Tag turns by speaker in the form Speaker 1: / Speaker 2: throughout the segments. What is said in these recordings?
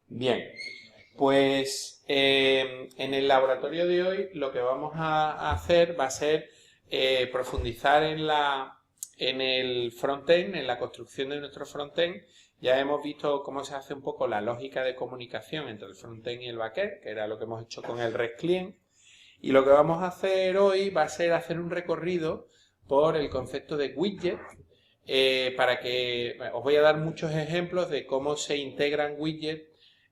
Speaker 1: Bien, pues en el laboratorio de hoy lo que vamos a hacer va a ser profundizar en el frontend, en la construcción de nuestro frontend. Ya hemos visto cómo se hace un poco la lógica de comunicación entre el frontend y el backend, que era lo que hemos hecho con el REST Client. Y lo que vamos a hacer hoy va a ser hacer un recorrido por el concepto de widget, para que os voy a dar muchos ejemplos de cómo se integran widgets,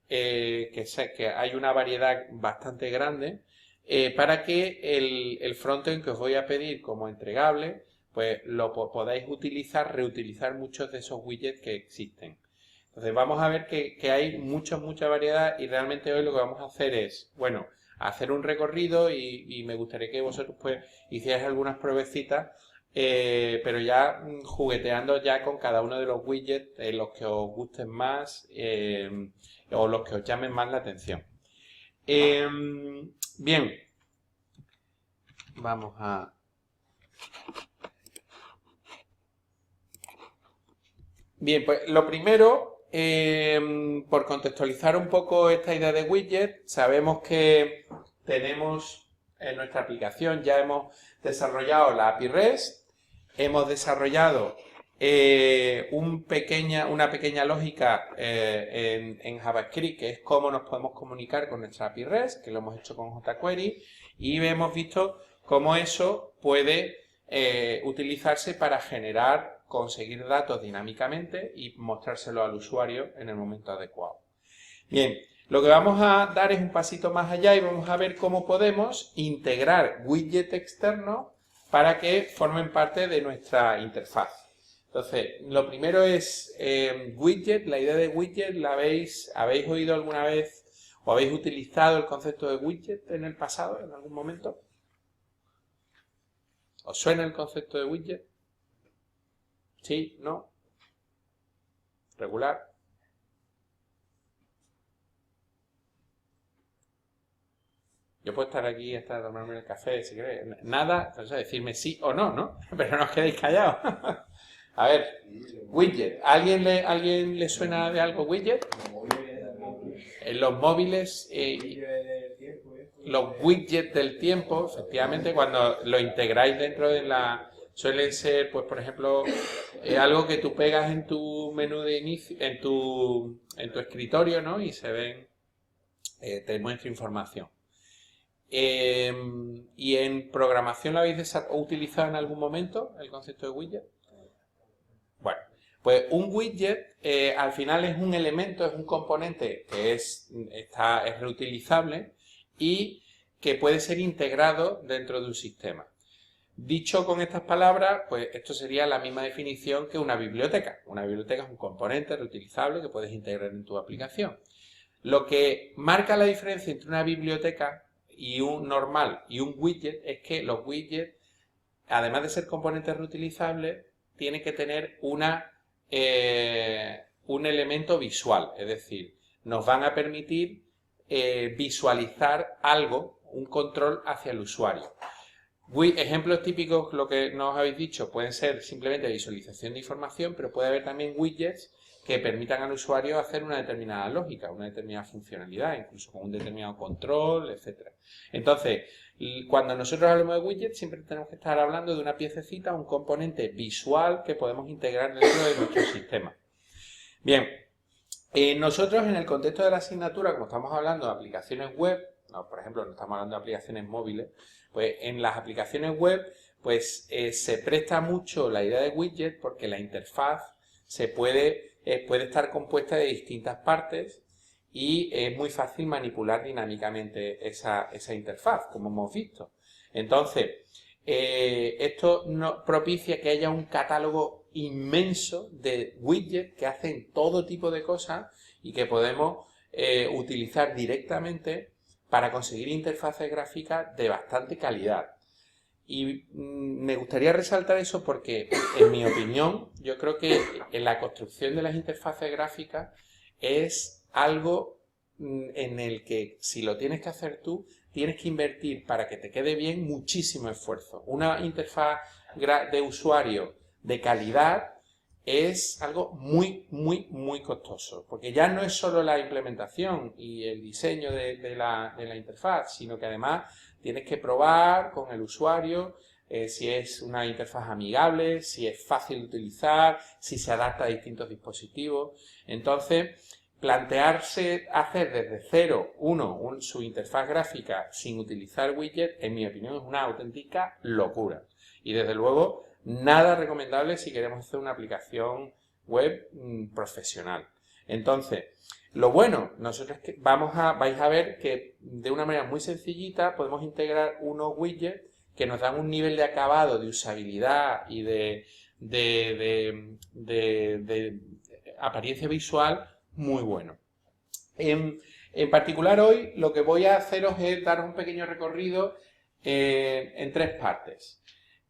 Speaker 1: que hay una variedad bastante grande, para que el frontend que os voy a pedir como entregable, pues lo podáis utilizar, reutilizar muchos de esos widgets que existen. Entonces vamos a ver que hay mucha variedad y realmente hoy lo que vamos a hacer es, bueno, hacer un recorrido y me gustaría que vosotros pues hicierais algunas pruebecitas, pero ya jugueteando ya con cada uno de los widgets, los que os gusten más o los que os llamen más la atención. Bien, vamos a... Bien, pues lo primero, por contextualizar un poco esta idea de widget, sabemos que tenemos en nuestra aplicación, ya hemos desarrollado la API REST, hemos desarrollado una pequeña lógica en JavaScript, que es cómo nos podemos comunicar con nuestra API REST, que lo hemos hecho con jQuery, y hemos visto cómo eso puede utilizarse para conseguir datos dinámicamente y mostrárselo al usuario en el momento adecuado. Bien, lo que vamos a dar es un pasito más allá y vamos a ver cómo podemos integrar widgets externos para que formen parte de nuestra interfaz. Entonces, lo primero es widget. La idea de widget habéis oído alguna vez o habéis utilizado el concepto de widget en el pasado, en algún momento. ¿Os suena el concepto de widget? ¿Sí? ¿No? ¿Regular? Yo puedo estar aquí hasta tomarme el café, si queréis. Nada, entonces decirme sí o no, ¿no? Pero no os quedéis callados. A ver, widget. ¿Alguien le suena de algo widget? En los móviles, los widgets del tiempo, efectivamente, cuando lo integráis dentro de suelen ser, pues por ejemplo, algo que tú pegas en tu menú de inicio, en tu escritorio, ¿no? Y se ven, te muestra información. ¿Y en programación lo habéis utilizado en algún momento, el concepto de widget? Bueno, pues un widget al final es un elemento, es un componente que es reutilizable y que puede ser integrado dentro de un sistema. Dicho con estas palabras, pues esto sería la misma definición que una biblioteca. Una biblioteca es un componente reutilizable que puedes integrar en tu aplicación. Lo que marca la diferencia entre una biblioteca y un normal y un widget es que los widgets, además de ser componentes reutilizables, tienen que tener un elemento visual, es decir, nos van a permitir visualizar algo, un control hacia el usuario. Ejemplos típicos, lo que nos habéis dicho, pueden ser simplemente visualización de información, pero puede haber también widgets que permitan al usuario hacer una determinada lógica, una determinada funcionalidad, incluso con un determinado control, etc. Entonces, cuando nosotros hablamos de widgets, siempre tenemos que estar hablando de una piececita, un componente visual que podemos integrar dentro de nuestro sistema. Bien, nosotros en el contexto de la asignatura, como estamos hablando de aplicaciones web, por ejemplo, no estamos hablando de aplicaciones móviles, pues en las aplicaciones web pues se presta mucho la idea de widget porque la interfaz puede estar compuesta de distintas partes y es muy fácil manipular dinámicamente esa interfaz, como hemos visto. Entonces, esto propicia que haya un catálogo inmenso de widgets que hacen todo tipo de cosas y que podemos utilizar directamente para conseguir interfaces gráficas de bastante calidad. Y me gustaría resaltar eso porque, en mi opinión, yo creo que en la construcción de las interfaces gráficas es algo en el que, si lo tienes que hacer tú, tienes que invertir para que te quede bien muchísimo esfuerzo. Una interfaz de usuario de calidad es algo muy costoso, porque ya no es solo la implementación y el diseño de la interfaz, sino que además tienes que probar con el usuario si es una interfaz amigable, si es fácil de utilizar, si se adapta a distintos dispositivos. Entonces, plantearse hacer desde cero, su interfaz gráfica sin utilizar widget, en mi opinión, es una auténtica locura. Y desde luego, nada recomendable si queremos hacer una aplicación web profesional. Entonces, lo bueno, nosotros vais a ver que de una manera muy sencillita podemos integrar unos widgets que nos dan un nivel de acabado, de usabilidad y de apariencia visual muy bueno. En particular hoy lo que voy a haceros es daros un pequeño recorrido en tres partes.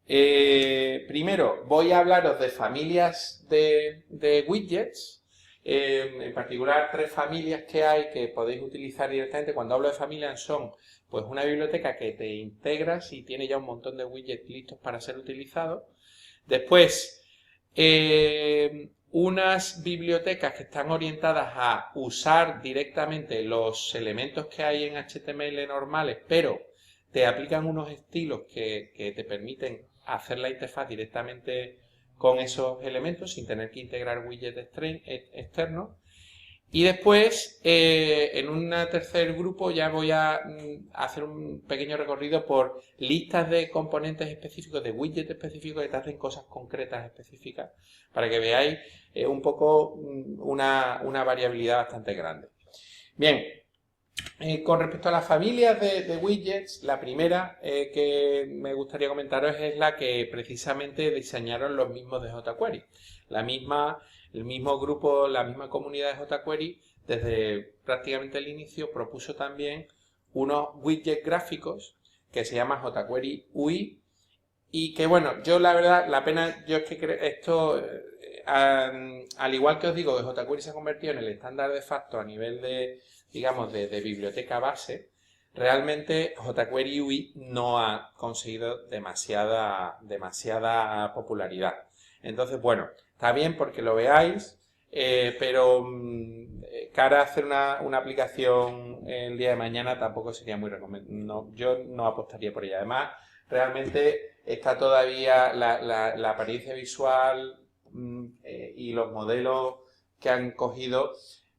Speaker 1: Primero voy a hablaros de familias de widgets, en particular 3 familias que hay que podéis utilizar directamente. Cuando hablo de familias son pues una biblioteca que te integras y tiene ya un montón de widgets listos para ser utilizados. Después, unas bibliotecas que están orientadas a usar directamente los elementos que hay en HTML normales, pero te aplican unos estilos que te permiten hacer la interfaz directamente con esos elementos sin tener que integrar widgets externos. Y después, en un tercer grupo, ya voy a hacer un pequeño recorrido por listas de componentes específicos, de widgets específicos que te hacen cosas concretas específicas, para que veáis un poco una variabilidad bastante grande. Bien, con respecto a las familias de widgets, la primera que me gustaría comentaros es la que precisamente diseñaron los mismos de jQuery. El mismo grupo, la misma comunidad de jQuery, desde prácticamente el inicio, propuso también unos widgets gráficos que se llaman jQuery UI y que, bueno, yo la verdad, yo es que creo esto, al igual que os digo, que jQuery se ha convertido en el estándar de facto a nivel de, digamos, de biblioteca base, realmente jQuery UI no ha conseguido demasiada popularidad. Entonces, bueno, está bien porque lo veáis, pero cara a hacer una aplicación el día de mañana tampoco sería muy recomendable. Yo no apostaría por ella. Además, realmente está todavía la apariencia visual y los modelos que han cogido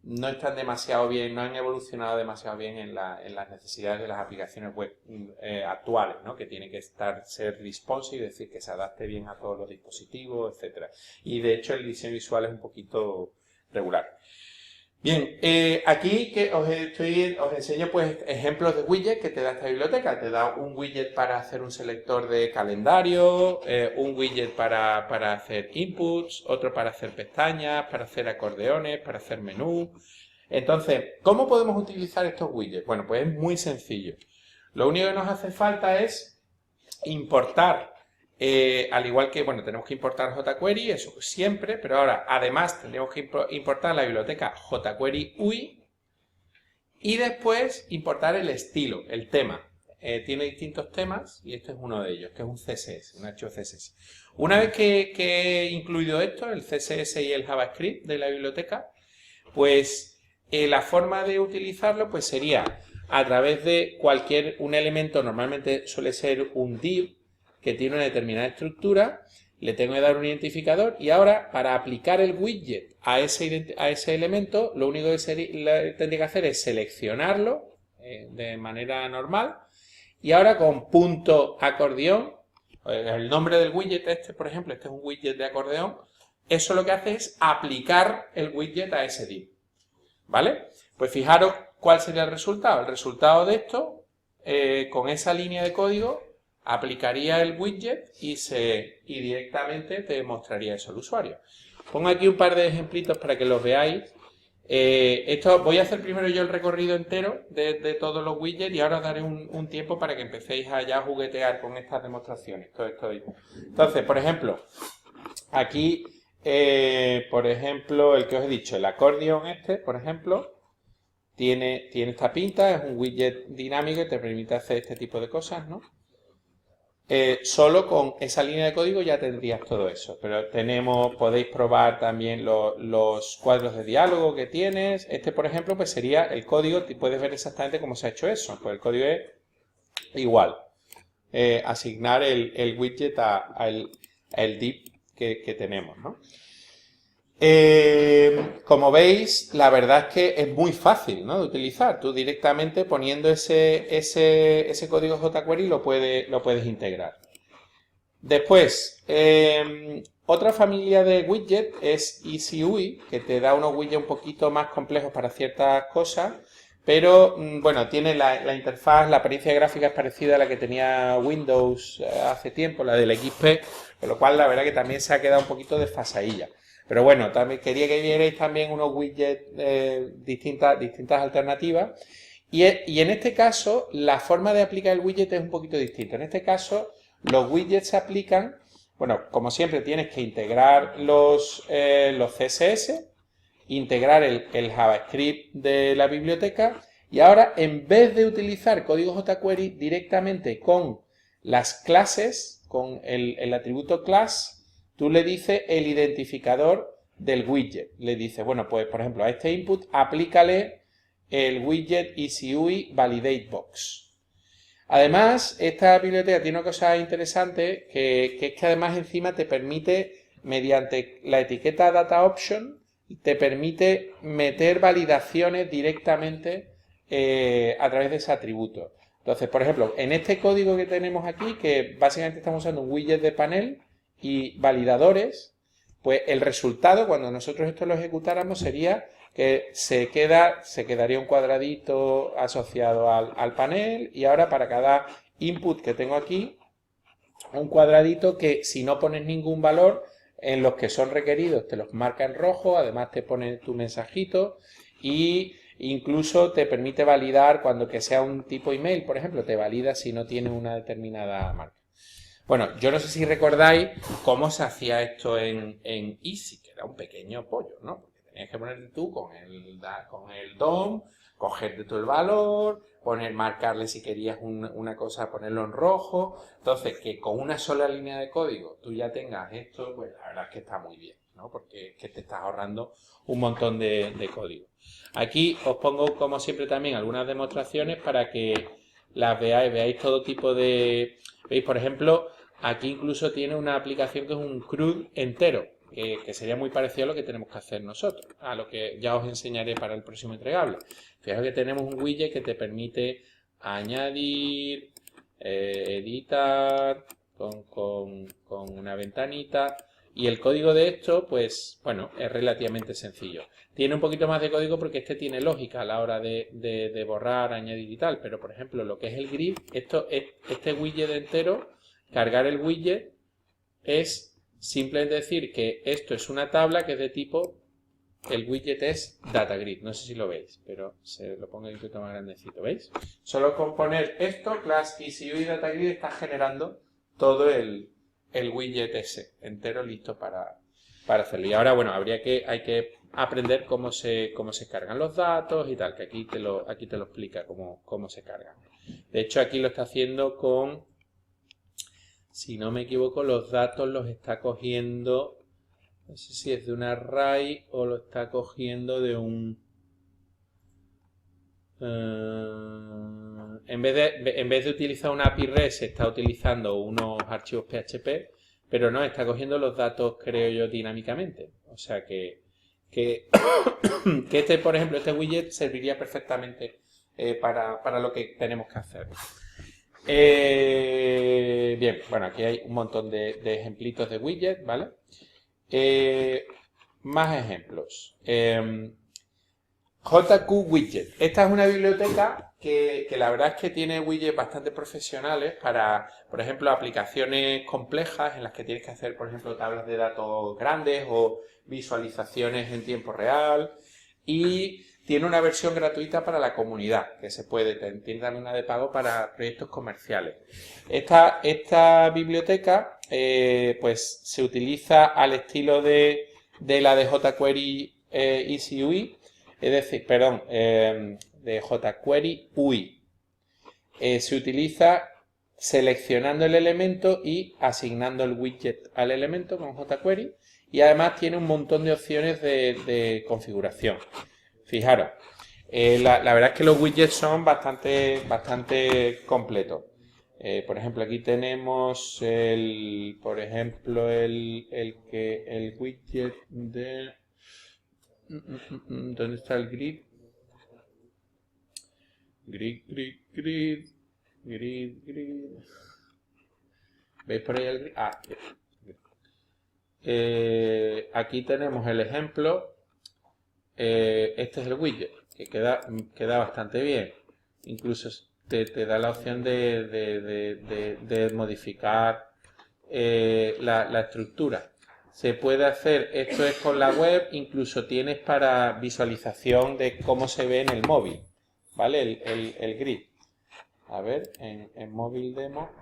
Speaker 1: no están demasiado bien, no han evolucionado demasiado bien en las necesidades de las aplicaciones web actuales, ¿no? Que tiene que ser responsive, es decir, que se adapte bien a todos los dispositivos, etcétera. Y de hecho el diseño visual es un poquito regular. Bien, aquí que os enseño pues ejemplos de widgets que te da esta biblioteca. Te da un widget para hacer un selector de calendario, un widget para hacer inputs, otro para hacer pestañas, para hacer acordeones, para hacer menú. Entonces, ¿cómo podemos utilizar estos widgets? Bueno, pues es muy sencillo. Lo único que nos hace falta es importar. Al igual que, bueno, tenemos que importar jQuery, eso siempre, pero ahora además tendremos que importar la biblioteca jQuery UI y después importar el estilo, el tema. Tiene distintos temas y este es uno de ellos, que es un CSS, un archivo CSS. Una vez que he incluido esto, el CSS y el JavaScript de la biblioteca, pues la forma de utilizarlo pues sería a través de un elemento, normalmente suele ser un div, que tiene una determinada estructura, le tengo que dar un identificador y ahora para aplicar el widget a ese elemento, lo único que tendría que hacer es seleccionarlo de manera normal y ahora con punto acordeón, el nombre del widget por ejemplo, este es un widget de acordeón, eso lo que hace es aplicar el widget a ese div. ¿Vale? Pues fijaros cuál sería el resultado. El resultado de esto, con esa línea de código, aplicaría el widget y directamente te mostraría eso al usuario. Pongo aquí un par de ejemplitos para que los veáis. Voy a hacer primero yo el recorrido entero de todos los widgets y ahora os daré un tiempo para que empecéis a ya juguetear con estas demostraciones. Entonces, por ejemplo, aquí, por ejemplo, el que os he dicho, el acordeón por ejemplo, tiene esta pinta, es un widget dinámico que te permite hacer este tipo de cosas, ¿no? Solo con esa línea de código ya tendrías todo eso, pero podéis probar también los cuadros de diálogo que tienes. Este, por ejemplo, pues sería el código, y puedes ver exactamente cómo se ha hecho eso. Pues el código es igual. Asignar el widget al div que tenemos, ¿no? Como veis, la verdad es que es muy fácil, ¿no?, de utilizar. Tú directamente poniendo ese código jQuery lo puedes integrar. Después, otra familia de widget es EasyUI, que te da unos widgets un poquito más complejos para ciertas cosas, pero bueno, tiene la interfaz, la apariencia gráfica es parecida a la que tenía Windows hace tiempo, la del XP, con lo cual la verdad que también se ha quedado un poquito desfasadilla. Pero bueno, también quería que vierais también unos widgets distintas alternativas. Y en este caso, la forma de aplicar el widget es un poquito distinta. En este caso, los widgets se aplican, bueno, como siempre tienes que integrar los CSS, integrar el JavaScript de la biblioteca, y ahora en vez de utilizar código jQuery directamente con las clases, con el atributo class, tú le dices el identificador del widget. Le dices, bueno, pues por ejemplo a este input aplícale el widget EasyUI ValidateBox. Además, esta biblioteca tiene una cosa interesante que es que además encima te permite, mediante la etiqueta DataOption, te permite meter validaciones directamente a través de ese atributo. Entonces, por ejemplo, en este código que tenemos aquí, que básicamente estamos usando un widget de panel y validadores, pues el resultado, cuando nosotros esto lo ejecutáramos, sería que se quedaría un cuadradito asociado al panel, y ahora para cada input que tengo aquí, un cuadradito que si no pones ningún valor, en los que son requeridos te los marca en rojo, además te pone tu mensajito y incluso te permite validar cuando que sea un tipo email, por ejemplo, te valida si no tiene una determinada marca. Bueno, yo no sé si recordáis cómo se hacía esto en Easy, que era un pequeño pollo, ¿no? Porque tenías que ponerte tú con el DOM, cogerte tú el valor, marcarle si querías una cosa, ponerlo en rojo. Entonces, que con una sola línea de código tú ya tengas esto, pues la verdad es que está muy bien, ¿no? Porque es que te estás ahorrando un montón de código. Aquí os pongo, como siempre, también algunas demostraciones para que las veáis todo tipo de... ¿Veis? Por ejemplo, aquí incluso tiene una aplicación que es un CRUD entero, que sería muy parecido a lo que tenemos que hacer nosotros, a lo que ya os enseñaré para el próximo entregable. Fijaos que tenemos un widget que te permite añadir, editar con una ventanita, y el código de esto, pues, bueno, es relativamente sencillo. Tiene un poquito más de código porque este tiene lógica a la hora de borrar, añadir y tal, pero por ejemplo, lo que es el grid, este widget entero, cargar el widget es simplemente decir que esto es una tabla que es de tipo, el widget es DataGrid, no sé si lo veis, pero se lo pongo un poquito más grandecito, ¿veis? Solo con poner esto, class EasyUI DataGrid, está generando todo el widget ese entero listo para hacerlo. Y ahora, bueno, hay que aprender cómo se cargan los datos y tal, que aquí te lo explica cómo se cargan. De hecho, aquí lo está haciendo con, si no me equivoco, los datos los está cogiendo, no sé si es de un array o lo está cogiendo de un... en vez de utilizar una API REST, está utilizando unos archivos PHP, pero no, está cogiendo los datos, creo yo, dinámicamente. O sea que este, por ejemplo, este widget serviría perfectamente para lo que tenemos que hacer. Bien, bueno, aquí hay un montón de ejemplitos de widget, ¿vale? Más ejemplos. JQ Widget. Esta es una biblioteca que la verdad es que tiene widgets bastante profesionales para, por ejemplo, aplicaciones complejas en las que tienes que hacer, por ejemplo, tablas de datos grandes o visualizaciones en tiempo real. Y tiene una versión gratuita para la comunidad, que se puede, tiene también una de pago para proyectos comerciales. Esta biblioteca pues se utiliza al estilo de la de jQuery EasyUI, es decir, perdón, de jQuery UI. Se utiliza seleccionando el elemento y asignando el widget al elemento con jQuery, y además tiene un montón de opciones de configuración. Fijaros, la verdad es que los widgets son bastante completos. Por ejemplo, aquí tenemos el widget de... ¿Dónde está el grid? Grid. ¿Veis por ahí el grid? Aquí tenemos el ejemplo. Este es el widget, que queda bastante bien. Incluso te da la opción de modificar la estructura. Se puede hacer, esto es con la web, incluso tienes para visualización de cómo se ve en el móvil, ¿vale? El grid. A ver, en móvil demo,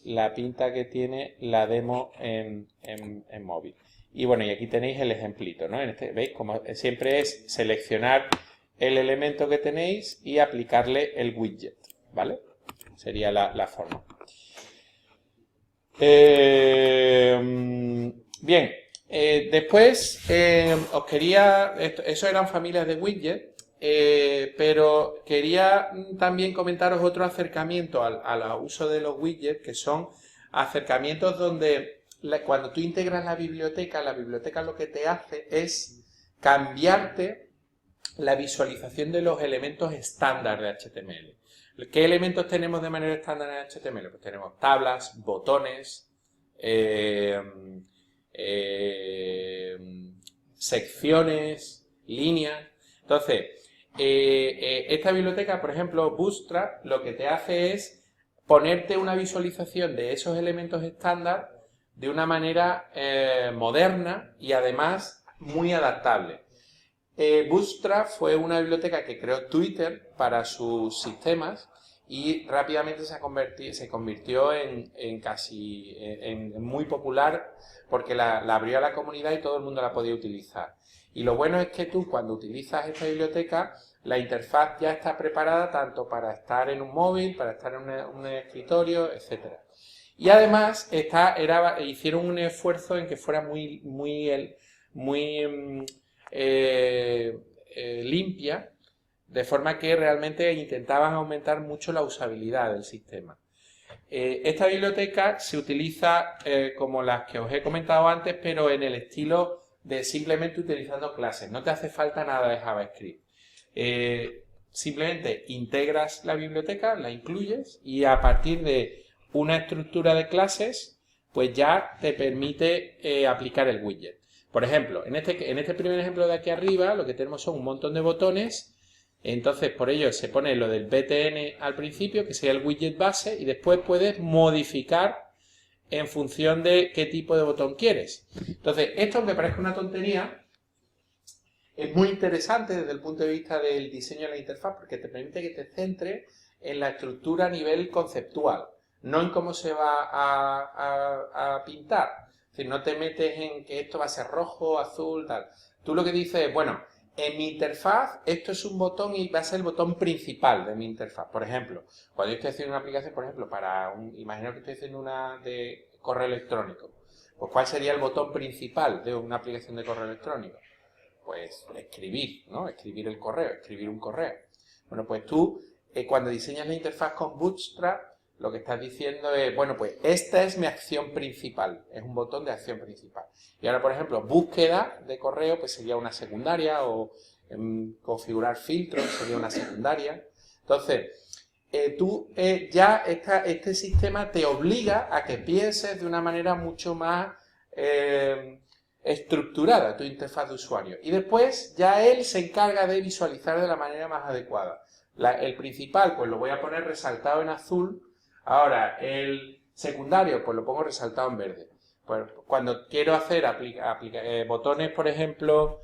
Speaker 1: la pinta que tiene la demo en móvil. Y bueno, y aquí tenéis el ejemplito, ¿no? ¿Veis? Como siempre es seleccionar el elemento que tenéis y aplicarle el widget, ¿vale? Sería la forma. Bien, después os quería... Eso eran familias de widget, pero quería también comentaros otro acercamiento al uso de los widgets, que son acercamientos donde cuando tú integras la biblioteca lo que te hace es cambiarte la visualización de los elementos estándar de HTML. ¿Qué elementos tenemos de manera estándar en HTML? Pues tenemos tablas, botones, secciones, líneas. Entonces, esta biblioteca, por ejemplo, Bootstrap, lo que te hace es ponerte una visualización de esos elementos estándar de una manera moderna y además muy adaptable. Bootstrap fue una biblioteca que creó Twitter para sus sistemas y rápidamente se convirtió en muy popular porque la abrió a la comunidad y todo el mundo la podía utilizar. Y lo bueno es que tú, cuando utilizas esta biblioteca, la interfaz ya está preparada tanto para estar en un móvil, para estar en un escritorio, etc. Y además hicieron un esfuerzo en que fuera muy limpia, de forma que realmente intentaban aumentar mucho la usabilidad del sistema. Esta biblioteca se utiliza como las que os he comentado antes, pero en el estilo de simplemente utilizando clases. No te hace falta nada de JavaScript. Simplemente integras la biblioteca, la incluyes y a partir de una estructura de clases, pues ya te permite aplicar el widget. Por ejemplo, en este primer ejemplo de aquí arriba, lo que tenemos son un montón de botones. Entonces, por ello se pone lo del btn al principio, que sería el widget base, y después puedes modificar en función de qué tipo de botón quieres. Entonces, esto, aunque parezca una tontería, es muy interesante desde el punto de vista del diseño de la interfaz, porque te permite que te centres en la estructura a nivel conceptual, no en cómo se va a pintar. Es decir, no te metes en que esto va a ser rojo, azul, tal. Tú lo que dices es, bueno, en mi interfaz esto es un botón y va a ser el botón principal de mi interfaz. Por ejemplo, cuando yo estoy haciendo una aplicación, por ejemplo, imagino que estoy haciendo una de correo electrónico. Pues, ¿cuál sería el botón principal de una aplicación de correo electrónico? Pues escribir, ¿no? Escribir el correo, escribir un correo. Bueno, pues tú, cuando diseñas la interfaz con Bootstrap, lo que estás diciendo es, bueno, pues esta es mi acción principal, es un botón de acción principal. Y ahora, por ejemplo, búsqueda de correo, pues sería una secundaria, o configurar filtros sería una secundaria. Entonces, este sistema te obliga a que pienses de una manera mucho más estructurada tu interfaz de usuario. Y después ya él se encarga de visualizar de la manera más adecuada. El principal, pues lo voy a poner resaltado en azul. Ahora, el secundario, pues lo pongo resaltado en verde. Pues cuando quiero hacer botones, por ejemplo,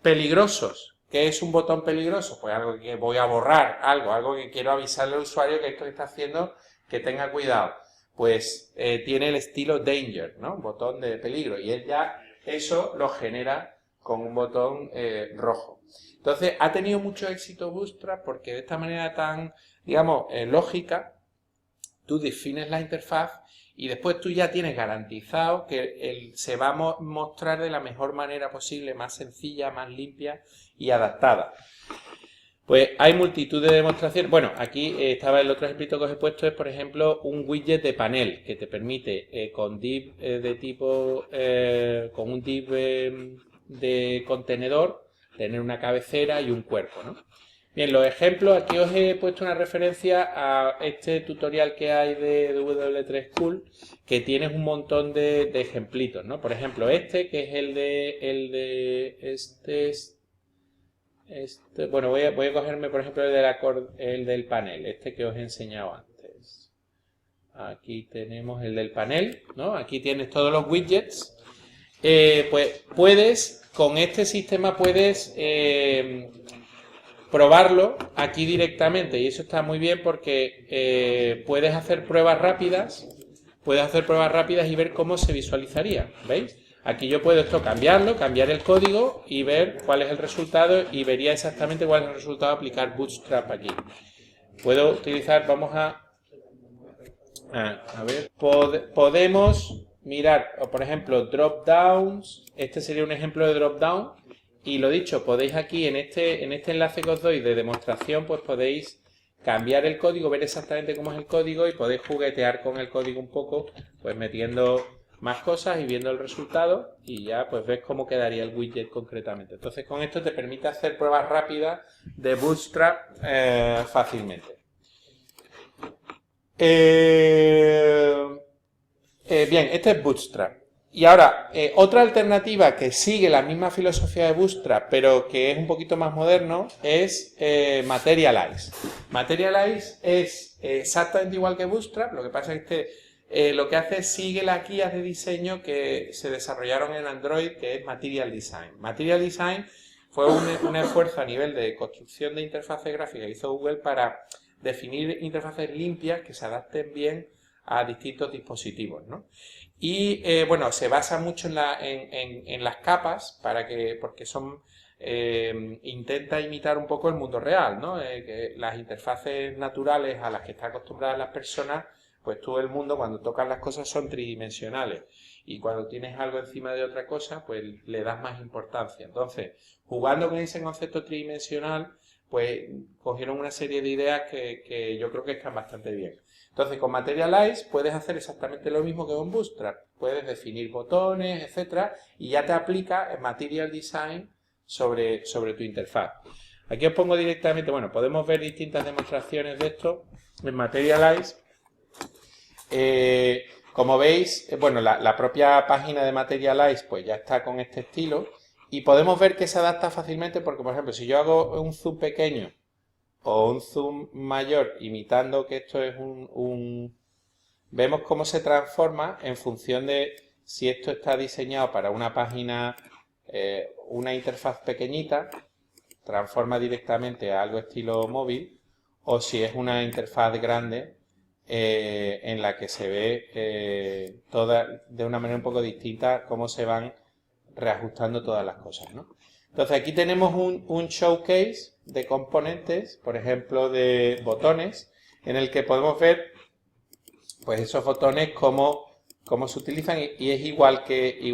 Speaker 1: peligrosos. ¿Qué es un botón peligroso? Pues algo que voy a borrar, algo que quiero avisarle al usuario que esto que está haciendo, que tenga cuidado. Pues tiene el estilo danger, ¿no? Un botón de peligro. Y él ya eso lo genera con un botón rojo. Entonces, ha tenido mucho éxito Bootstrap porque de esta manera tan, digamos, lógica, tú defines la interfaz y después tú ya tienes garantizado que se va a mostrar de la mejor manera posible, más sencilla, más limpia y adaptada. Pues hay multitud de demostraciones. Bueno, aquí estaba el otro ejemplo que os he puesto, es por ejemplo un widget de panel que te permite con div de tipo, con un div de contenedor, tener una cabecera y un cuerpo, ¿no? Bien, los ejemplos, aquí os he puesto una referencia a este tutorial que hay de W3 School, que tienes un montón de ejemplitos, ¿no? Por ejemplo, este, que es el de bueno, voy a cogerme, por ejemplo, el del panel, este que os he enseñado antes. Aquí tenemos el del panel, ¿no? Aquí tienes todos los widgets. Pues con este sistema puedes probarlo aquí directamente, y eso está muy bien porque puedes hacer pruebas rápidas y ver cómo se visualizaría, ¿veis? Aquí yo puedo cambiar el código y ver cuál es el resultado, y vería exactamente cuál es el resultado, aplicar Bootstrap aquí. Puedo utilizar, vamos a ver, podemos mirar, por ejemplo, drop downs. Este sería un ejemplo de drop down. Y lo dicho, podéis aquí en este enlace que os doy de demostración, pues podéis cambiar el código, ver exactamente cómo es el código, y podéis juguetear con el código un poco, pues metiendo más cosas y viendo el resultado, y ya pues ves cómo quedaría el widget concretamente. Entonces con esto te permite hacer pruebas rápidas de Bootstrap fácilmente. Bien, este es Bootstrap. Y ahora, otra alternativa que sigue la misma filosofía de Bootstrap, pero que es un poquito más moderno, es Materialize. Materialize es exactamente igual que Bootstrap, lo que pasa es que lo que hace es sigue las guías de diseño que se desarrollaron en Android, que es Material Design. Material Design fue un esfuerzo a nivel de construcción de interfaces gráficas que hizo Google para definir interfaces limpias que se adapten bien a distintos dispositivos, ¿no? Y bueno, se basa mucho en las capas porque intenta imitar un poco el mundo real, ¿no? Que las interfaces naturales a las que están acostumbradas las personas, pues todo el mundo cuando tocas las cosas son tridimensionales, y cuando tienes algo encima de otra cosa, pues le das más importancia. Entonces, jugando con ese concepto tridimensional, pues cogieron una serie de ideas que yo creo que están bastante bien. Entonces, con Materialize puedes hacer exactamente lo mismo que con Bootstrap. Puedes definir botones, etcétera, y ya te aplica el Material Design sobre tu interfaz. Aquí os pongo directamente, bueno, podemos ver distintas demostraciones de esto en Materialize. Como veis, bueno, la propia página de Materialize pues ya está con este estilo, y podemos ver que se adapta fácilmente porque, por ejemplo, si yo hago un zoom pequeño o un zoom mayor, imitando que esto es vemos cómo se transforma en función de si esto está diseñado para una página, una interfaz pequeñita, transforma directamente a algo estilo móvil, o si es una interfaz grande en la que se ve toda de una manera un poco distinta cómo se van reajustando todas las cosas, ¿no? Entonces aquí tenemos un showcase de componentes, por ejemplo de botones, en el que podemos ver pues esos botones cómo se utilizan, y es igual que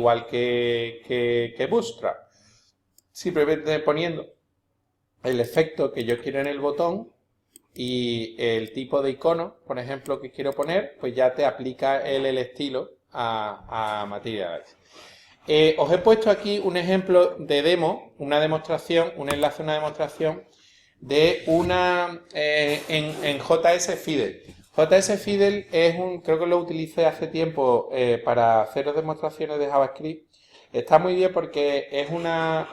Speaker 1: Bootstrap. Simplemente poniendo el efecto que yo quiero en el botón y el tipo de icono, por ejemplo, que quiero poner, pues ya te aplica el estilo a Materialize. Os he puesto aquí un ejemplo de demo, una demostración, un enlace a una demostración de una en JS Fidel. JS Fidel es creo que lo utilicé hace tiempo para hacer demostraciones de JavaScript. Está muy bien porque es una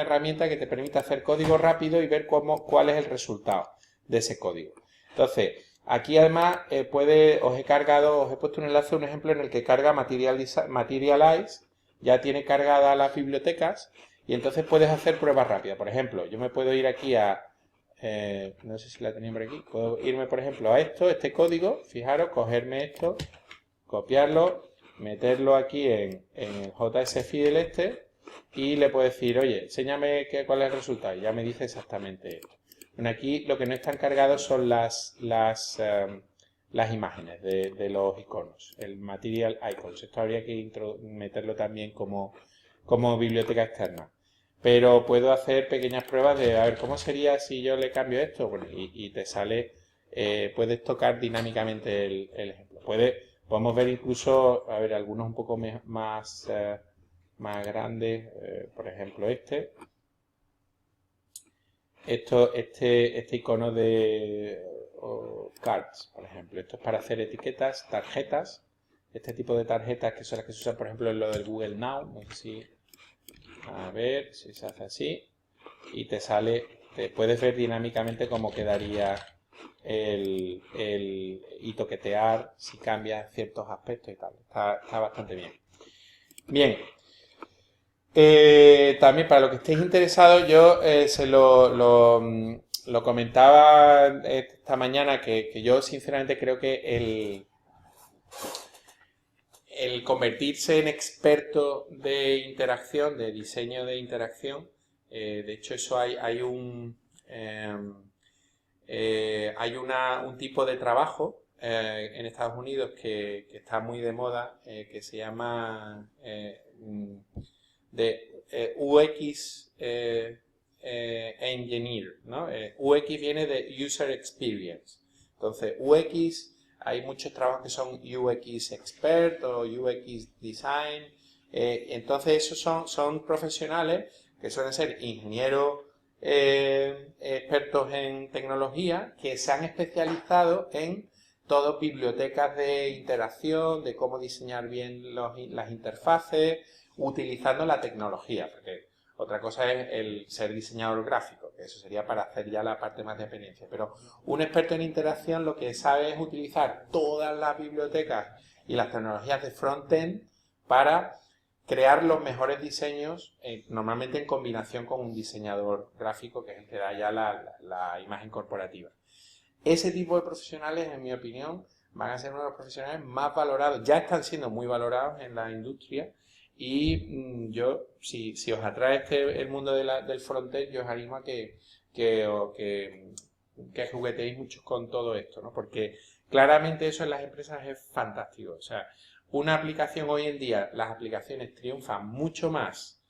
Speaker 1: herramienta que te permite hacer código rápido y ver cuál es el resultado de ese código. Entonces, aquí además os he puesto un enlace, un ejemplo en el que carga Materialize. Ya tiene cargadas las bibliotecas y entonces puedes hacer pruebas rápidas. Por ejemplo, yo me puedo ir aquí no sé si la tenía por aquí, puedo irme por ejemplo a este código, fijaros, cogerme esto, copiarlo, meterlo aquí en el JS Fidel y le puedo decir, oye, enséñame cuál es el resultado, y ya me dice exactamente esto. Bueno, aquí lo que no están cargados son las las imágenes de los iconos, el Material Icons. Esto habría que meterlo también como biblioteca externa. Pero puedo hacer pequeñas pruebas de, a ver, ¿cómo sería si yo le cambio esto? Bueno, y te sale, puedes tocar dinámicamente el ejemplo. Podemos ver incluso, a ver, algunos un poco más grandes, por ejemplo este icono de cards, por ejemplo. Esto es para hacer etiquetas, tarjetas, este tipo de tarjetas que son las que se usan, por ejemplo, en lo del Google Now. No sé si, a ver si se hace así y te sale, te puedes ver dinámicamente cómo quedaría y toquetear si cambias ciertos aspectos y tal. Está bastante bien. Bien. También para los que estéis interesados, yo se lo comentaba esta mañana que yo sinceramente creo que el convertirse en experto de interacción, de diseño de interacción, de hecho eso hay un tipo de trabajo en Estados Unidos que está muy de moda, que se llama UX Engineer, ¿no? UX viene de User Experience. Entonces, UX, hay muchos trabajos que son UX Expert o UX Design. Entonces, esos son profesionales que suelen ser ingenieros expertos en tecnología que se han especializado en todas bibliotecas de interacción, de cómo diseñar bien las interfaces, utilizando la tecnología, porque otra cosa es el ser diseñador gráfico, que eso sería para hacer ya la parte más de dependencia, pero un experto en interacción lo que sabe es utilizar todas las bibliotecas y las tecnologías de front-end para crear los mejores diseños, normalmente en combinación con un diseñador gráfico, que es el que da ya la imagen corporativa. Ese tipo de profesionales, en mi opinión, van a ser uno de los profesionales más valorados, ya están siendo muy valorados en la industria. Y yo, si os atrae el mundo del frontend, yo os animo a que jugueteéis mucho con todo esto, ¿no? Porque claramente eso en las empresas es fantástico. O sea, una aplicación hoy en día, las aplicaciones triunfan mucho más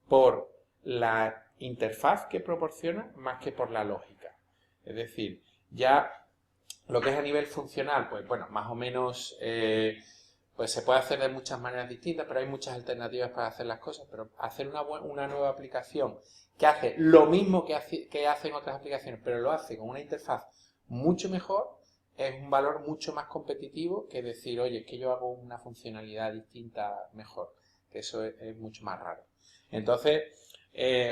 Speaker 1: por la interfaz que proporciona más que por la lógica. Es decir, ya lo que es a nivel funcional, pues bueno, más o menos pues se puede hacer de muchas maneras distintas, pero hay muchas alternativas para hacer las cosas. Pero hacer una nueva aplicación que hace lo mismo que hacen otras aplicaciones, pero lo hace con una interfaz mucho mejor, es un valor mucho más competitivo que decir, oye, es que yo hago una funcionalidad distinta mejor, que eso es mucho más raro. Entonces,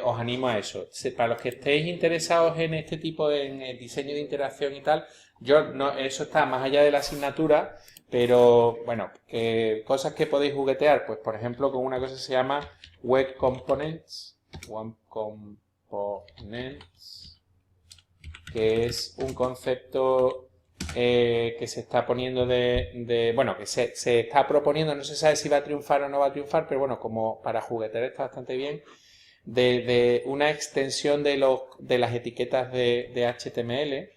Speaker 1: os animo a eso. Para los que estéis interesados en este tipo de diseño de interacción y tal, eso está más allá de la asignatura, pero bueno, cosas que podéis juguetear, pues por ejemplo con una cosa que se llama Web Components, que es un concepto que se está poniendo bueno, que se está proponiendo, no se sabe si va a triunfar o no va a triunfar, pero bueno, como para juguetear está bastante bien, de una extensión de las etiquetas de HTML.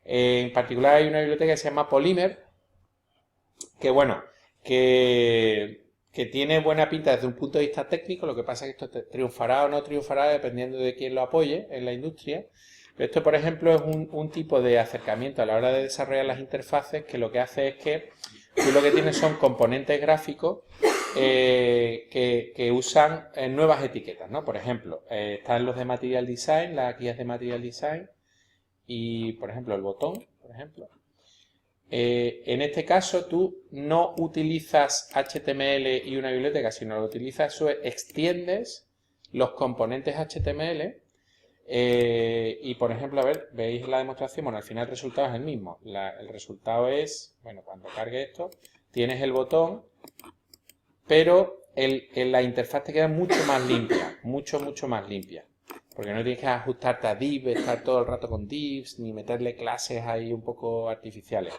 Speaker 1: En particular hay una biblioteca que se llama Polymer, que bueno, que tiene buena pinta desde un punto de vista técnico. Lo que pasa es que esto triunfará o no triunfará dependiendo de quién lo apoye en la industria. Pero esto, por ejemplo, es un tipo de acercamiento a la hora de desarrollar las interfaces que lo que hace es que tú lo que tienes son componentes gráficos que usan nuevas etiquetas, ¿no? Por ejemplo, están los de Material Design, las guías de Material Design y, por ejemplo, el botón, por ejemplo. En este caso tú no utilizas HTML y una biblioteca, sino lo utilizas, extiendes los componentes HTML y por ejemplo, a ver, veis la demostración, bueno, al final el resultado es el mismo. El resultado es, bueno, cuando cargue esto, tienes el botón, pero la interfaz te queda mucho más limpia, mucho más limpia. Porque no tienes que ajustarte a div, estar todo el rato con divs, ni meterle clases ahí un poco artificiales.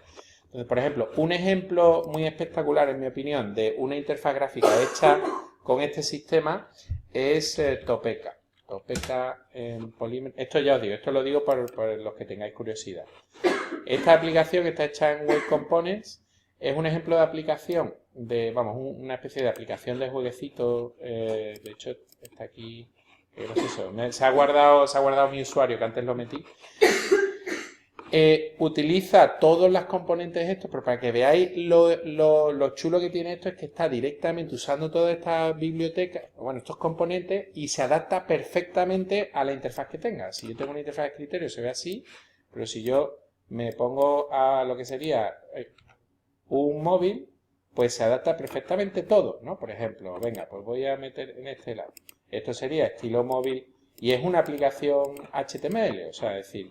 Speaker 1: Entonces, por ejemplo, un ejemplo muy espectacular, en mi opinión, de una interfaz gráfica hecha con este sistema es Topeka. Topeca en Polymer. Esto ya os digo, esto lo digo por los que tengáis curiosidad. Esta aplicación está hecha en Web Components. Es un ejemplo de aplicación vamos, una especie de aplicación de jueguecito. De hecho, está aquí. No sé eso. Se ha guardado mi usuario, que antes lo metí. Utiliza todos los componentes estos, pero para que veáis lo chulo que tiene esto es que está directamente usando toda esta biblioteca, bueno, estos componentes, y se adapta perfectamente a la interfaz que tenga. Si yo tengo una interfaz de escritorio se ve así, pero si yo me pongo a lo que sería un móvil, pues se adapta perfectamente todo, ¿no? Por ejemplo, venga, pues voy a meter en este lado. Esto sería estilo móvil y es una aplicación HTML, o sea, es decir,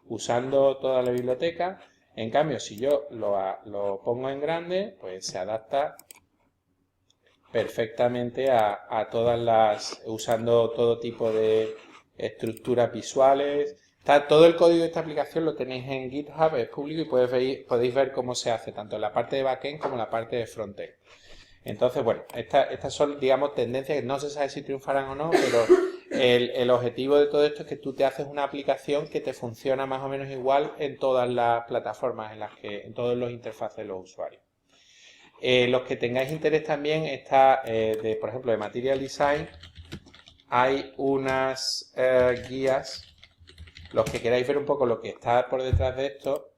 Speaker 1: usando toda la biblioteca. En cambio, si yo lo pongo en grande, pues se adapta perfectamente a todas usando todo tipo de estructuras visuales. Todo el código de esta aplicación lo tenéis en GitHub, es público y podéis ver cómo se hace, tanto en la parte de backend como en la parte de frontend. Entonces, bueno, estas son, digamos, tendencias que no se sabe si triunfarán o no, pero el objetivo de todo esto es que tú te haces una aplicación que te funciona más o menos igual en todas las plataformas, en todos los interfaces de los usuarios. Los que tengáis interés también está, por ejemplo, de Material Design, hay unas guías. Los que queráis ver un poco lo que está por detrás de esto,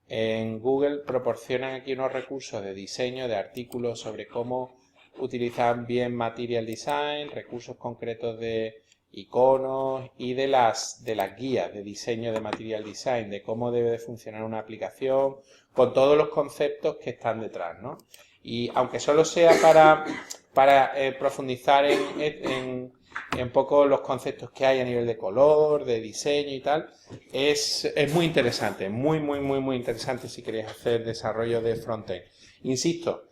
Speaker 1: en Google proporcionan aquí unos recursos de diseño, de artículos sobre cómo utilizar bien Material Design, recursos concretos de iconos y de las guías de diseño de Material Design, de cómo debe de funcionar una aplicación, con todos los conceptos que están detrás, ¿no? Y aunque solo sea para profundizar en poco los conceptos que hay a nivel de color, de diseño y tal, es muy interesante, muy interesante si queréis hacer desarrollo de frontend. Insisto,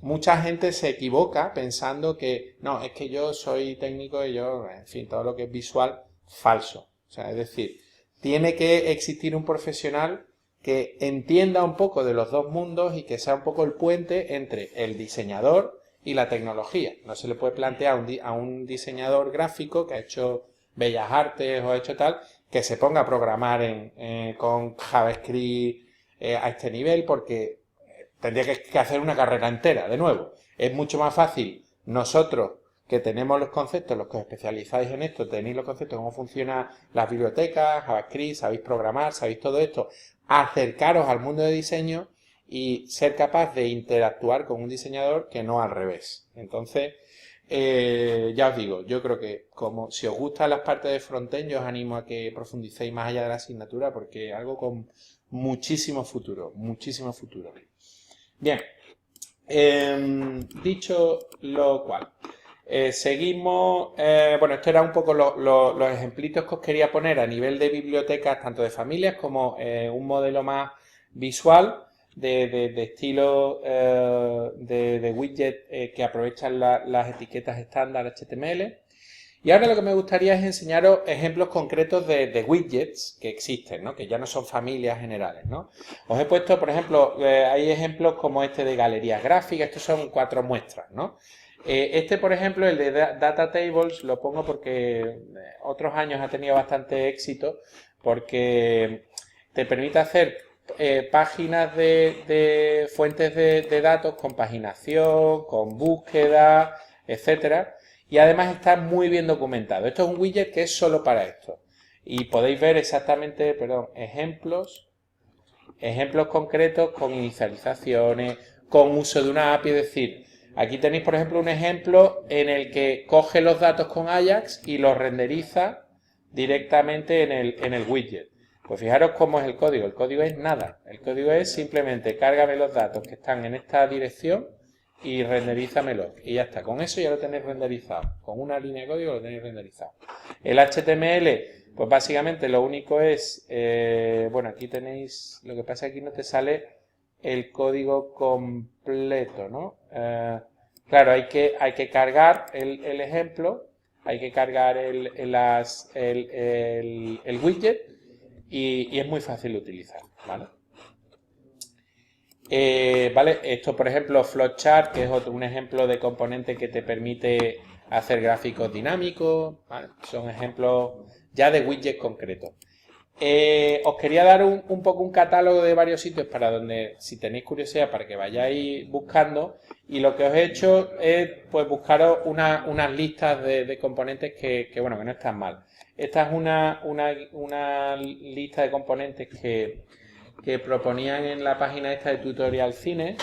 Speaker 1: mucha gente se equivoca pensando que no, es que yo soy técnico y yo, en fin, todo lo que es visual, falso. O sea, es decir, tiene que existir un profesional que entienda un poco de los dos mundos y que sea un poco el puente entre el diseñador y la tecnología. No se le puede plantear a un diseñador gráfico que ha hecho bellas artes o ha hecho tal, que se ponga a programar con JavaScript a este nivel, porque tendría que hacer una carrera entera, de nuevo. Es mucho más fácil nosotros, que tenemos los conceptos, los que os especializáis en esto, tenéis los conceptos, cómo funcionan las bibliotecas, JavaScript, sabéis programar, sabéis todo esto, acercaros al mundo de diseño y ser capaz de interactuar con un diseñador, que no al revés. Entonces, ya os digo, yo creo que como si os gustan las partes de frontend, yo os animo a que profundicéis más allá de la asignatura, porque es algo con muchísimo futuro, muchísimo futuro. Bien, dicho lo cual, seguimos. Bueno, esto era un poco los ejemplitos que os quería poner a nivel de bibliotecas, tanto de familias como un modelo más visual de estilo de widget que aprovechan las etiquetas estándar HTML. Y ahora lo que me gustaría es enseñaros ejemplos concretos de widgets que existen, ¿no? Que ya no son familias generales, ¿no? Os he puesto, por ejemplo, hay ejemplos como este de galerías gráficas, estos son 4 muestras, ¿no? Este, por ejemplo, el de Data Tables, lo pongo porque otros años ha tenido bastante éxito, porque te permite hacer páginas de fuentes de datos con paginación, con búsqueda, etcétera. Y además está muy bien documentado. Esto es un widget que es solo para esto. Y podéis ver exactamente, ejemplos concretos con inicializaciones, con uso de una API. Es decir, aquí tenéis, por ejemplo, un ejemplo en el que coge los datos con Ajax y los renderiza directamente en el widget. Pues fijaros cómo es el código. El código es nada. El código es simplemente cárgame los datos que están en esta dirección y renderízamelo. Y ya está. Con eso ya lo tenéis renderizado. Con una línea de código lo tenéis renderizado. El HTML, pues básicamente lo único es, bueno, aquí tenéis, lo que pasa es que aquí no te sale el código completo, ¿no? Claro, hay que cargar el ejemplo, hay que cargar el widget y es muy fácil de utilizar, ¿vale? Vale, esto por ejemplo Flowchart, que es un ejemplo de componente que te permite hacer gráficos dinámicos, ¿vale? Son ejemplos ya de widgets concretos. Os quería dar un poco un catálogo de varios sitios para donde, si tenéis curiosidad, para que vayáis buscando. Y lo que os he hecho es pues buscaros unas listas de componentes que bueno, que no están mal. Esta es una lista de componentes que proponían en la página esta de Tutorial Cine.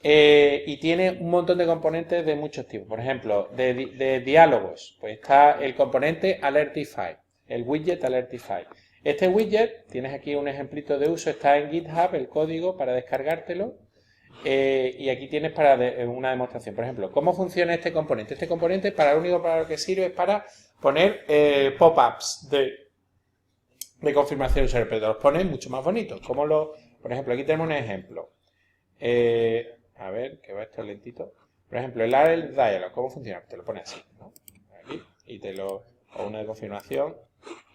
Speaker 1: Y tiene un montón de componentes de muchos tipos. Por ejemplo, de diálogos, pues está el componente Alertify, el widget Alertify. Este widget, tienes aquí un ejemplito de uso, está en GitHub, el código para descargártelo. Y aquí tienes para una demostración. Por ejemplo, ¿cómo funciona este componente? Este componente para lo único para lo que sirve es para poner pop-ups de confirmación de usuario, pero los pones mucho más bonitos. Por ejemplo, aquí tenemos un ejemplo. A ver, que va esto lentito. Por ejemplo, el Arel Dialog, ¿cómo funciona? Te lo pone así, ¿no? Aquí, o una de confirmación,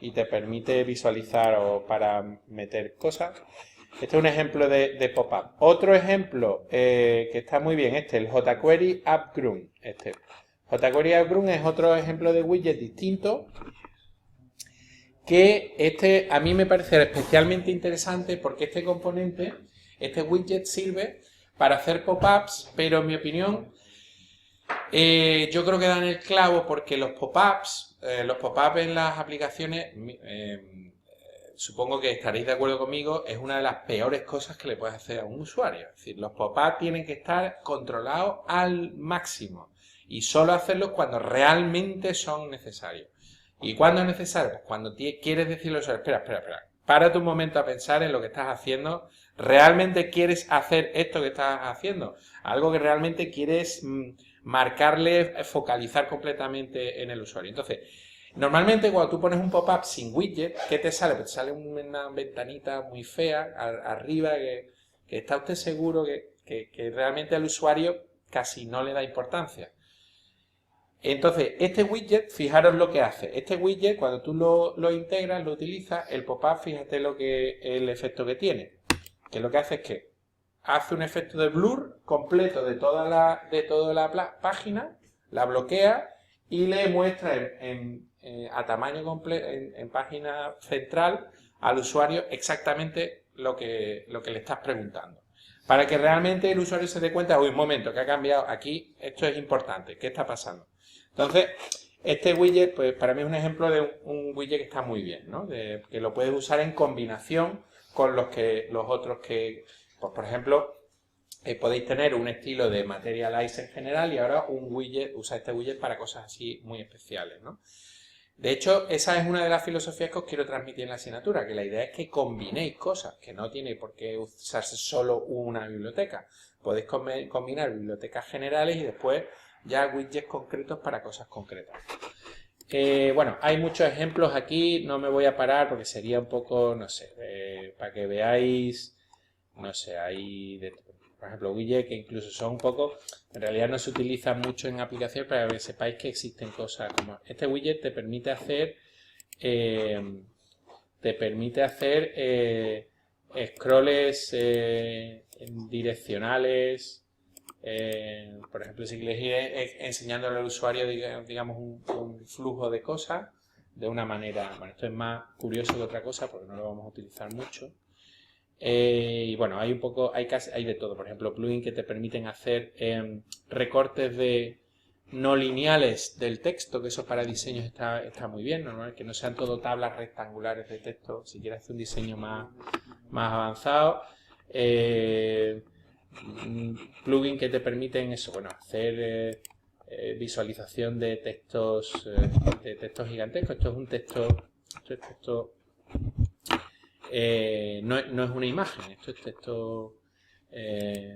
Speaker 1: y te permite visualizar o para meter cosas. Este es un ejemplo de pop-up. Otro ejemplo que está muy bien, el jQuery AppGroom. jQuery AppGroom es otro ejemplo de widget distinto que a mí me parece especialmente interesante porque este componente, este widget sirve para hacer pop-ups, pero en mi opinión yo creo que dan el clavo porque los pop-ups en las aplicaciones, supongo que estaréis de acuerdo conmigo, es una de las peores cosas que le puedes hacer a un usuario. Es decir, los pop-ups tienen que estar controlados al máximo y solo hacerlos cuando realmente son necesarios. ¿Y cuándo es necesario? Pues cuando quieres decirle al usuario, espera, párate un momento a pensar en lo que estás haciendo. ¿Realmente quieres hacer esto que estás haciendo? Algo que realmente quieres marcarle, focalizar completamente en el usuario. Entonces, normalmente cuando tú pones un pop-up sin widget, ¿qué te sale? Pues te sale una ventanita muy fea arriba que está usted seguro que realmente al usuario casi no le da importancia. Entonces, este widget, fijaros lo que hace. Este widget, cuando tú lo integras, lo utilizas, el pop-up, fíjate el efecto que tiene. Que lo que hace es que hace un efecto de blur completo de toda la página, la bloquea y le muestra a tamaño completo, en página central, al usuario exactamente lo que le estás preguntando. Para que realmente el usuario se dé cuenta, uy, un momento, que ha cambiado aquí, esto es importante, ¿qué está pasando? Entonces, este widget, pues para mí es un ejemplo de un widget que está muy bien, ¿no? Que lo puedes usar en combinación con los otros que, pues por ejemplo, podéis tener un estilo de Materialize en general y ahora usa este widget para cosas así muy especiales, ¿no? De hecho, esa es una de las filosofías que os quiero transmitir en la asignatura, que la idea es que combinéis cosas, que no tiene por qué usarse solo una biblioteca. Podéis combinar bibliotecas generales y después ya widgets concretos para cosas concretas. Bueno, hay muchos ejemplos aquí, no me voy a parar porque sería un poco, no sé, para que veáis, no sé, hay, por ejemplo, widgets que incluso son un poco, en realidad no se utilizan mucho en aplicaciones, para que sepáis que existen cosas como este widget te permite hacer scrolls direccionales. Por ejemplo, si quieres ir enseñándole al usuario, digamos, un flujo de cosas de una manera, bueno, esto es más curioso que otra cosa porque no lo vamos a utilizar mucho. Y bueno, hay de todo. Por ejemplo, plugins que te permiten hacer recortes no lineales del texto, que eso para diseños está muy bien, normal, que no sean todo tablas rectangulares de texto. Si quieres hacer un diseño más avanzado, plugins que te permiten eso, bueno, hacer visualización de textos gigantescos. Esto es un texto, no es una imagen, esto es texto,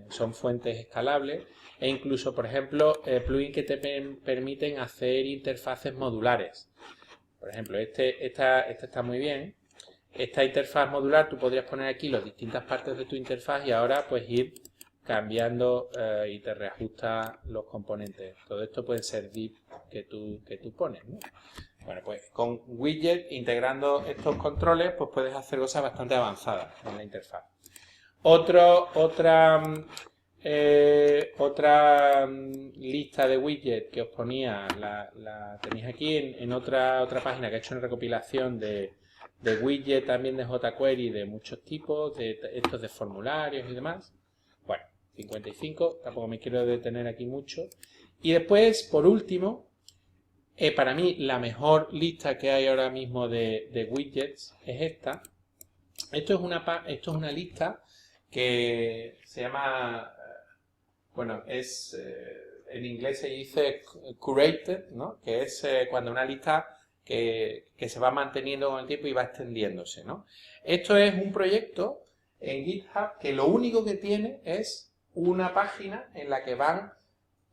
Speaker 1: son fuentes escalables e incluso, por ejemplo, plugins que te permiten hacer interfaces modulares. Por ejemplo, esta está muy bien. Esta interfaz modular, tú podrías poner aquí las distintas partes de tu interfaz y ahora pues ir cambiando y te reajusta los componentes. Todo esto puede ser div que tú pones, ¿no? Bueno, pues con widget, integrando estos controles, pues puedes hacer cosas bastante avanzadas en la interfaz. Otra otra lista de widgets que os ponía, la tenéis aquí en otra página que he hecho una recopilación de widgets también de jQuery de muchos tipos, de estos de formularios y demás. Bueno, 55, tampoco me quiero detener aquí mucho. Y después, por último, para mí la mejor lista que hay ahora mismo de widgets es esta. Esto es una lista que se llama, bueno, en inglés se dice curated, ¿no? Que es cuando una lista que se va manteniendo con el tiempo y va extendiéndose, ¿no? Esto es un proyecto en GitHub que lo único que tiene es una página en la que van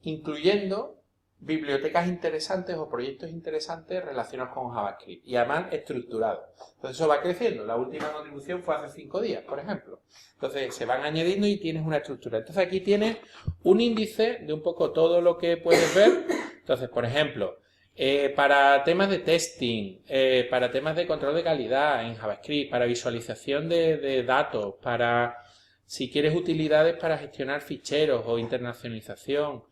Speaker 1: incluyendo bibliotecas interesantes o proyectos interesantes relacionados con JavaScript y además estructurados. Entonces eso va creciendo. La última contribución fue hace 5 días, por ejemplo. Entonces se van añadiendo y tienes una estructura. Entonces aquí tienes un índice de un poco todo lo que puedes ver. Entonces, por ejemplo, para temas de testing, para temas de control de calidad en JavaScript, para visualización de datos, para si quieres utilidades para gestionar ficheros o internacionalización.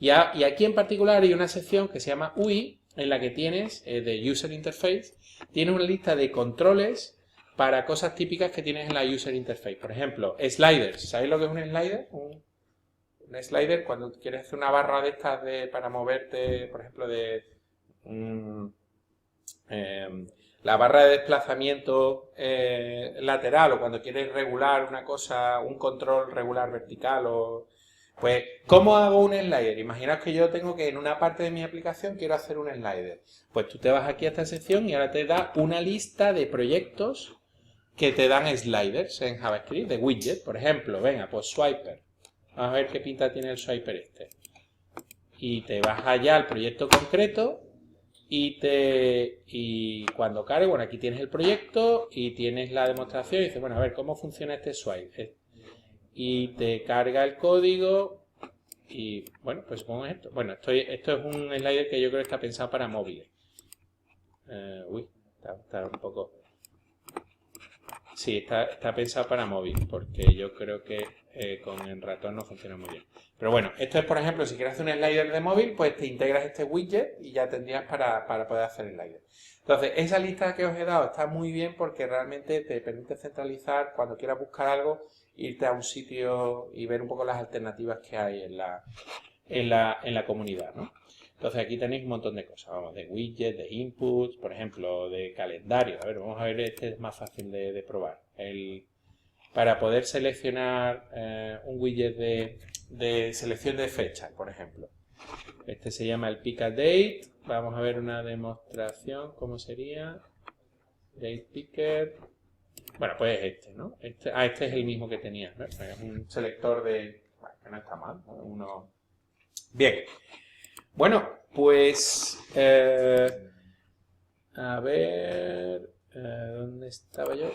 Speaker 1: Y aquí en particular hay una sección que se llama UI, en la que tienes, de User Interface, tienes una lista de controles para cosas típicas que tienes en la User Interface. Por ejemplo, sliders. ¿Sabéis lo que es un slider? Un slider, cuando quieres hacer una barra de estas para moverte, por ejemplo, la barra de desplazamiento lateral, o cuando quieres regular una cosa, un control regular vertical o... Pues, ¿cómo hago un slider? Imaginaos que yo tengo que en una parte de mi aplicación quiero hacer un slider. Pues tú te vas aquí a esta sección y ahora te da una lista de proyectos que te dan sliders en JavaScript, de widget. Por ejemplo, venga, pues Swiper. Vamos a ver qué pinta tiene el Swiper este. Y te vas allá al proyecto concreto y cuando cargue, bueno, aquí tienes el proyecto y tienes la demostración y dices, bueno, a ver, ¿cómo funciona este Swipe? Y te carga el código y, bueno, pues supongo esto. Bueno, esto es un slider que yo creo que está pensado para móviles. Está un poco... Sí, está pensado para móvil, porque yo creo que con el ratón no funciona muy bien. Pero bueno, esto es, por ejemplo, si quieres hacer un slider de móvil, pues te integras este widget y ya tendrías para poder hacer el slider. Entonces, esa lista que os he dado está muy bien porque realmente te permite centralizar, cuando quieras buscar algo, irte a un sitio y ver un poco las alternativas que hay en la comunidad, ¿no? Entonces aquí tenéis un montón de cosas, vamos, de widgets, de inputs, por ejemplo, de calendario. A ver, vamos a ver, este es más fácil de probar. Para poder seleccionar un widget de selección de fechas, por ejemplo. Este se llama el Pick a Date. Vamos a ver una demostración, ¿cómo sería? Date Picker. Bueno, pues este, ¿no? Este es el mismo que tenía, ¿no? Es un selector de... Bueno, que no está mal, ¿no? Bien. Bueno, pues... a ver... ¿dónde estaba yo?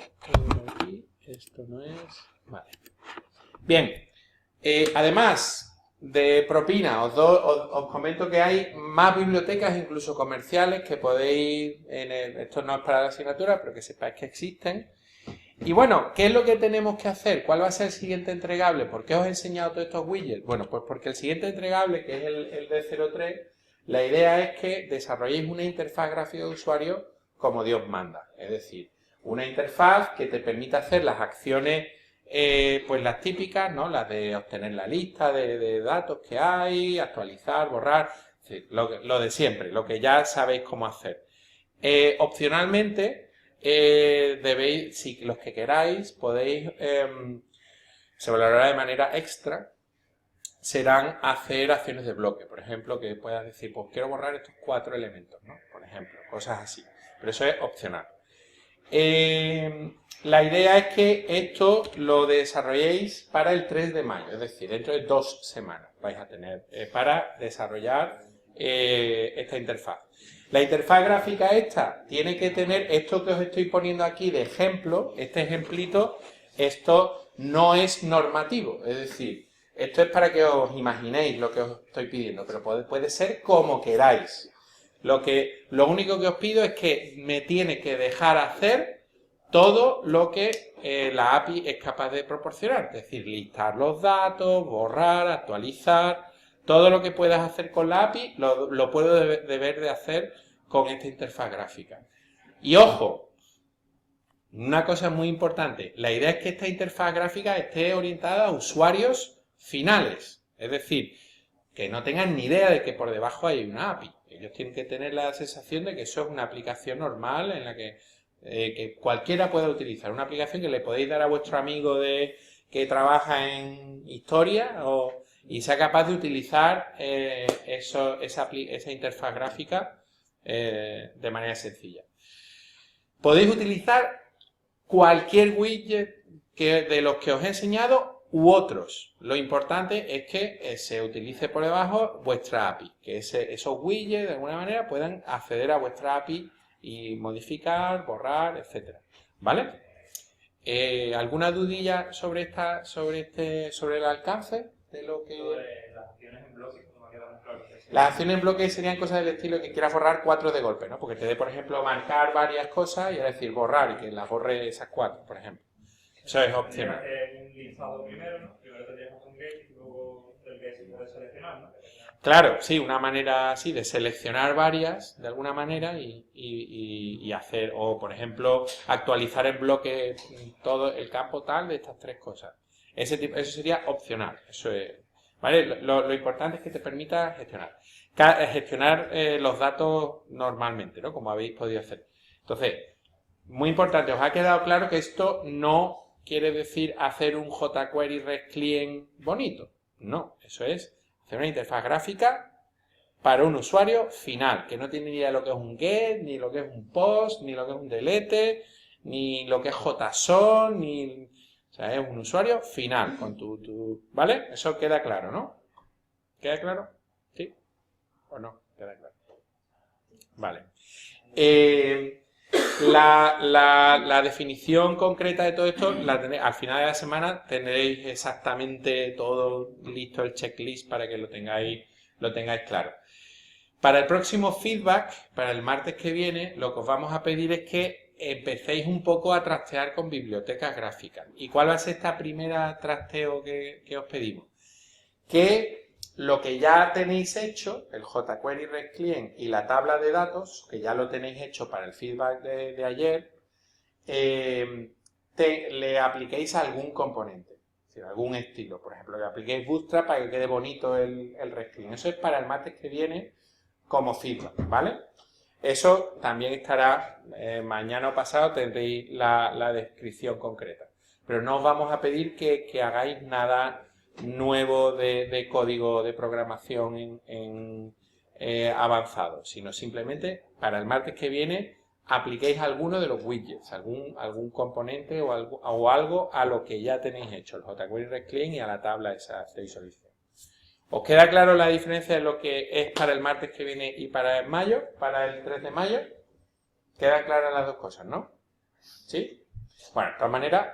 Speaker 1: Aquí. Esto no es... Vale. Bien. Además de propina, os comento que hay más bibliotecas, incluso comerciales, que podéis... esto no es para la asignatura, pero que sepáis que existen. Y bueno, ¿qué es lo que tenemos que hacer? ¿Cuál va a ser el siguiente entregable? ¿Por qué os he enseñado todos estos widgets? Bueno, pues porque el siguiente entregable, que es el D03, la idea es que desarrolléis una interfaz gráfica de usuario como Dios manda. Es decir, una interfaz que te permita hacer las acciones, pues las típicas, ¿no? Las de obtener la lista de datos que hay, actualizar, borrar, es decir, lo de siempre, lo que ya sabéis cómo hacer. Opcionalmente... debéis, si los que queráis, podéis, se valorará de manera extra, serán hacer acciones de bloque. Por ejemplo, que puedas decir, pues quiero borrar estos 4 elementos, ¿no? Por ejemplo, cosas así. Pero eso es opcional. La idea es que esto lo desarrolléis para el 3 de mayo, es decir, dentro de 2 semanas vais a tener para desarrollar esta interfaz. La interfaz gráfica esta tiene que tener esto que os estoy poniendo aquí de ejemplo, este ejemplito, esto no es normativo, es decir, esto es para que os imaginéis lo que os estoy pidiendo, pero puede ser como queráis. Lo único que os pido es que me tiene que dejar hacer todo lo que la API es capaz de proporcionar, es decir, listar los datos, borrar, actualizar, todo lo que puedas hacer con la API lo puedo deber de hacer con esta interfaz gráfica. Y ojo, una cosa muy importante, la idea es que esta interfaz gráfica esté orientada a usuarios finales, es decir, que no tengan ni idea de que por debajo hay una API. Ellos tienen que tener la sensación de que eso es una aplicación normal en la que cualquiera pueda utilizar. Una aplicación que le podéis dar a vuestro amigo que trabaja en historia y sea capaz de utilizar esa interfaz gráfica de manera sencilla. Podéis utilizar cualquier widget de los que os he enseñado u otros. Lo importante es que se utilice por debajo vuestra API, que esos widgets de alguna manera puedan acceder a vuestra API y modificar, borrar, etcétera. ¿Vale? ¿Alguna dudilla sobre el alcance de lo que?
Speaker 2: Sobre las acciones en bloque, no me ha quedado muy claro.
Speaker 1: Las acciones en bloque serían cosas del estilo que quieras borrar 4 de golpe, ¿no? Porque te dé, por ejemplo, marcar varias cosas y es decir, borrar y que las borre esas 4, por ejemplo. Eso es opcional.
Speaker 2: Tendría que hacer un listado primero, ¿no? Primero tendrías que hacer un get y luego del get se puede seleccionar, ¿no?
Speaker 1: Claro, sí, una manera así de seleccionar varias de alguna manera y hacer, o por ejemplo, actualizar en bloque todo el campo tal de estas 3 cosas. Eso sería opcional, eso es, ¿vale? Lo importante es que te permita gestionar los datos normalmente, ¿no? Como habéis podido hacer. Entonces, muy importante, os ha quedado claro que esto no quiere decir hacer un jQuery REST client bonito. No, eso es hacer una interfaz gráfica para un usuario final, que no tiene ni idea de lo que es un get, ni lo que es un post, ni lo que es un delete, ni lo que es JSON, ni... O sea, es un usuario final con ¿vale? Eso queda claro, ¿no? ¿Queda claro? ¿Sí? ¿O no? Queda claro. Vale. La definición concreta de todo esto, al final de la semana tendréis exactamente todo listo, el checklist, para que lo tengáis claro. Para el próximo feedback, para el martes que viene, lo que os vamos a pedir es que empecéis un poco a trastear con bibliotecas gráficas. ¿Y cuál va a ser esta primera trasteo que os pedimos? Que lo que ya tenéis hecho, el jQuery REST Client y la tabla de datos, que ya lo tenéis hecho para el feedback de ayer, le apliquéis a algún componente, es decir, algún estilo. Por ejemplo, le apliquéis Bootstrap para que quede bonito el REST Client. Eso es para el martes que viene como feedback, ¿vale? Eso también estará, mañana o pasado tendréis la descripción concreta. Pero no os vamos a pedir que hagáis nada nuevo de código de programación avanzado, sino simplemente para el martes que viene apliquéis alguno de los widgets, algún componente o algo a lo que ya tenéis hecho, el jQuery REST Client y a la tabla esa de visualización. ¿Os queda claro la diferencia de lo que es para el martes que viene y para el 3 de mayo? Quedan claras las dos cosas, ¿no? ¿Sí? Bueno, de todas maneras,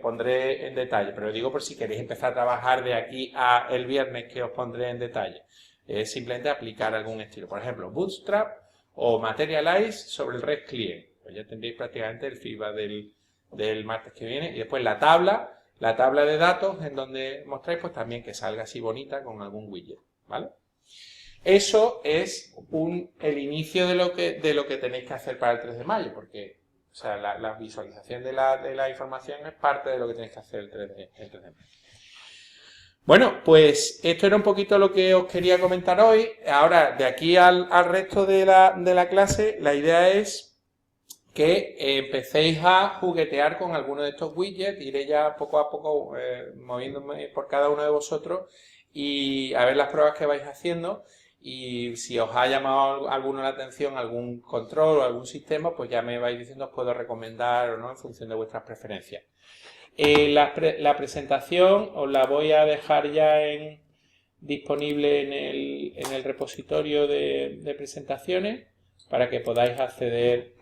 Speaker 1: pondré en detalle, pero digo por si queréis empezar a trabajar de aquí a el viernes, que os pondré en detalle. Es simplemente aplicar algún estilo. Por ejemplo, Bootstrap o Materialize sobre el REST Client. Pues ya tendréis prácticamente el feedback del martes que viene. Y después la tabla de datos en donde mostráis pues también que salga así bonita con algún widget, ¿vale? Eso es el inicio de lo que tenéis que hacer para el 3 de mayo, porque o sea, la visualización de la información es parte de lo que tenéis que hacer el 3 de mayo. Bueno, pues esto era un poquito lo que os quería comentar hoy. Ahora, de aquí al resto de la clase, la idea es que empecéis a juguetear con alguno de estos widgets. Iré ya poco a poco moviéndome por cada uno de vosotros y a ver las pruebas que vais haciendo. Y si os ha llamado alguno la atención, algún control o algún sistema, pues ya me vais diciendo, os puedo recomendar o no en función de vuestras preferencias. La presentación os la voy a dejar ya disponible en el repositorio de presentaciones para que podáis acceder.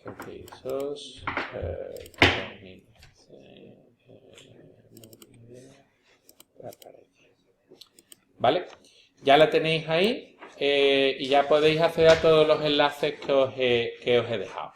Speaker 1: Ejercicios. ¿Vale? Ya la tenéis ahí y ya podéis acceder a todos los enlaces que os he dejado.